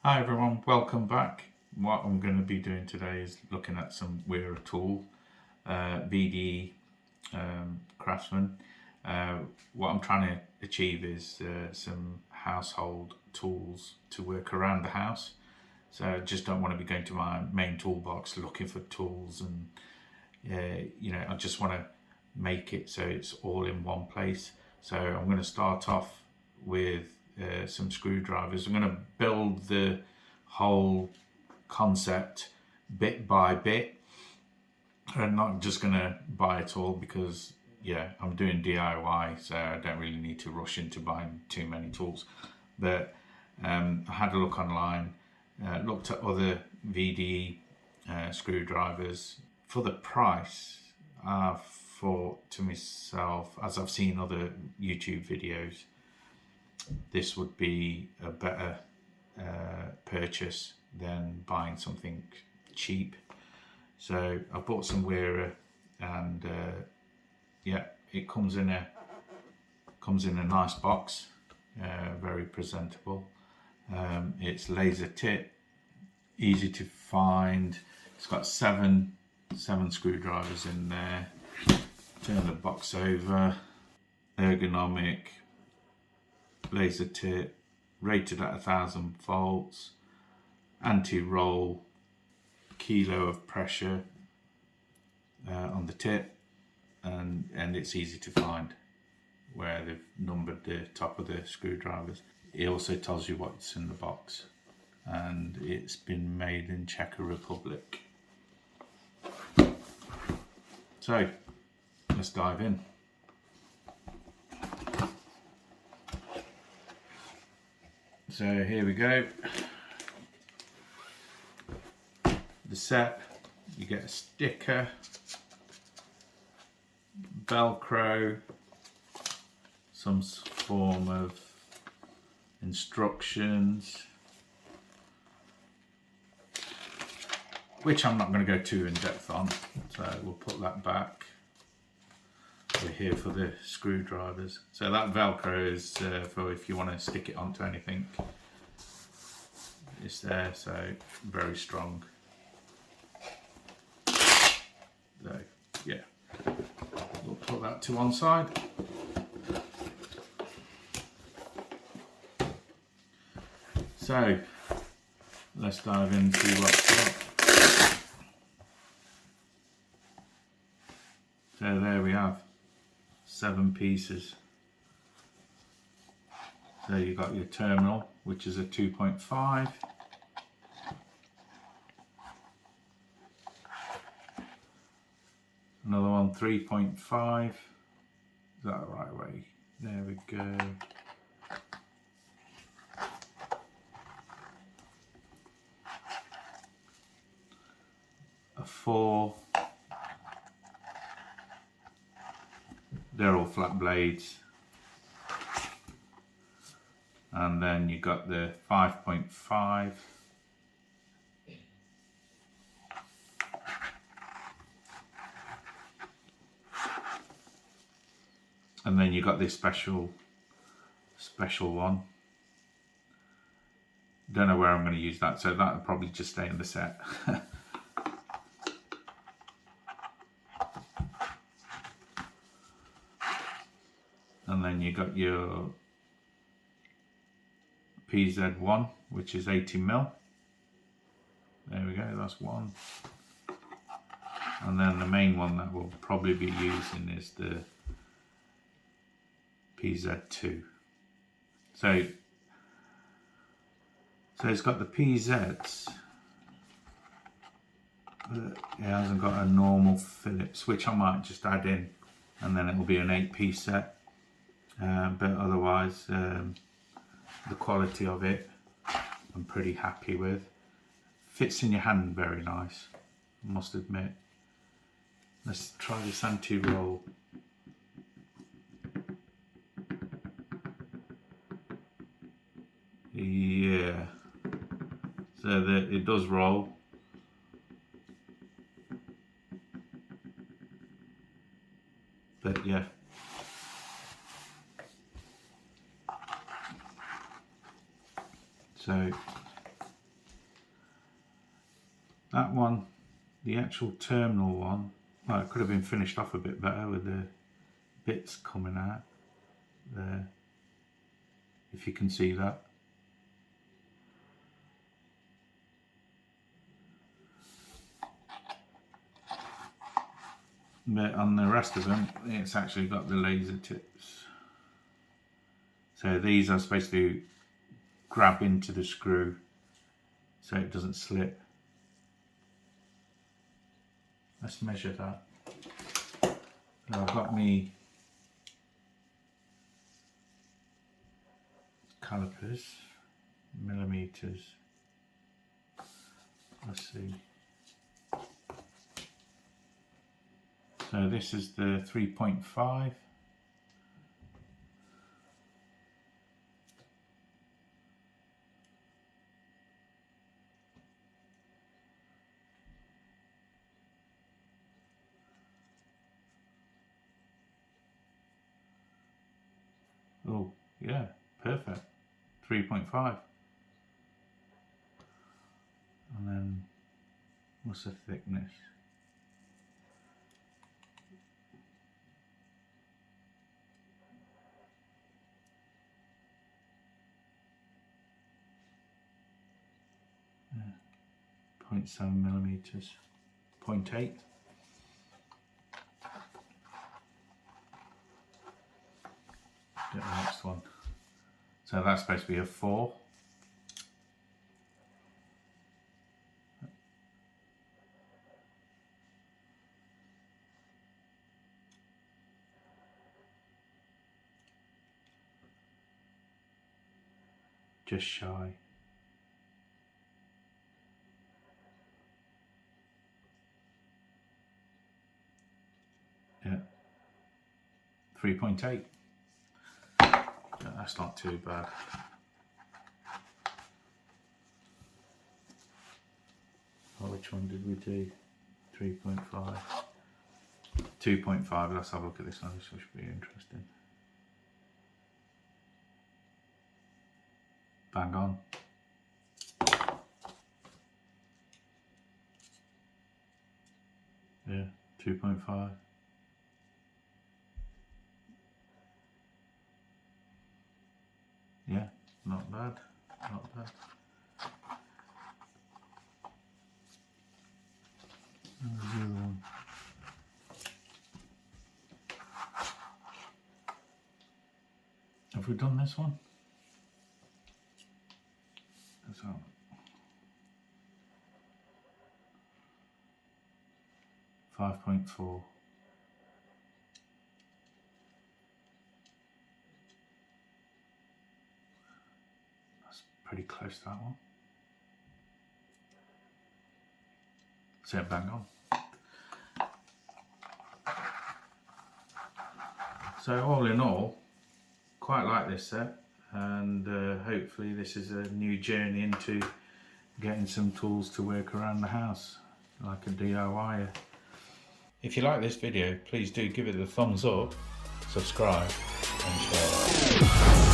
Hi everyone, welcome back. What I'm going to be doing today is looking at some WERA tool, VDE Craftsman. What I'm trying to achieve is some household tools to work around the house. So I just don't want to be going to my main toolbox looking for tools, and I just want to make it so it's all in one place. So I'm going to start off with some screwdrivers. I'm going to build the whole concept bit by bit. I'm not just going to buy it all because I'm doing DIY, so I don't really need to rush into buying too many tools. But I had a look online, looked at other VDE screwdrivers. For the price, I thought to myself, as I've seen other YouTube videos, this would be a better purchase than buying something cheap. So I bought some WERA, and it comes in a nice box, very presentable. It's laser tip, easy to find. It's got seven screwdrivers in there. Turn the box over. Ergonomic, laser tip, rated at 1000 volts, anti-roll, kilo of pressure on the tip, and it's easy to find where they've numbered the top of the screwdrivers. It also tells you what's in the box, and it's been made in Czech Republic. So let's dive in. So here we go. The set, you get a sticker, Velcro, some form of instructions, which I'm not going to go too in depth on, so we'll put that back. We're here for the screwdrivers. So that Velcro is for if you want to stick it onto anything. It's there, so very strong. So yeah, we'll put that to one side. So let's dive into what's what. So there we have 7 pieces. So you've got your terminal, which is a 2.5. Another one, 3.5. Is that the right way? There we go. A 4. They're all flat blades. And then you got the 5.5. And then you got this special one. Don't know where I'm going to use that, so that'll probably just stay in the set. And then you got your PZ1, which is 80mm. There we go, that's one. And then the main one that we'll probably be using is the PZ2. So it's got the PZs, but it hasn't got a normal Phillips, which I might just add in, and then it'll be an 8-piece set. But otherwise, the quality of it, I'm pretty happy with. Fits in your hand very nice, I must admit. Let's try this anti-roll. Yeah, so that it does roll. But yeah. So That one, the actual terminal one, well, it could have been finished off a bit better with the bits coming out there, if you can see that. But on the rest of them, it's actually got the laser tips. So these are supposed to grab into the screw so it doesn't slip. Let's measure that. So I've got me calipers, millimeters. Let's see. So this is the 3.5. Oh, yeah, perfect. 3.5. And then, what's the thickness? Yeah, 0.7 millimeters. 0.8. Get the next one. So that's supposed to be a 4. Just shy. Yeah. 3.8. That's not too bad. Oh, which one did we do? 3.5. 2.5. Let's have a look at this one. This should be interesting. Bang on. Yeah, 2.5. Yeah, not bad, not bad. And the other one. Have we done this one? Let's have 5.4. That's pretty close to that one. So bang on. So all in all, quite like this set, and hopefully this is a new journey into getting some tools to work around the house, like a DIY. If you like this video, please do give it a thumbs up, subscribe and share.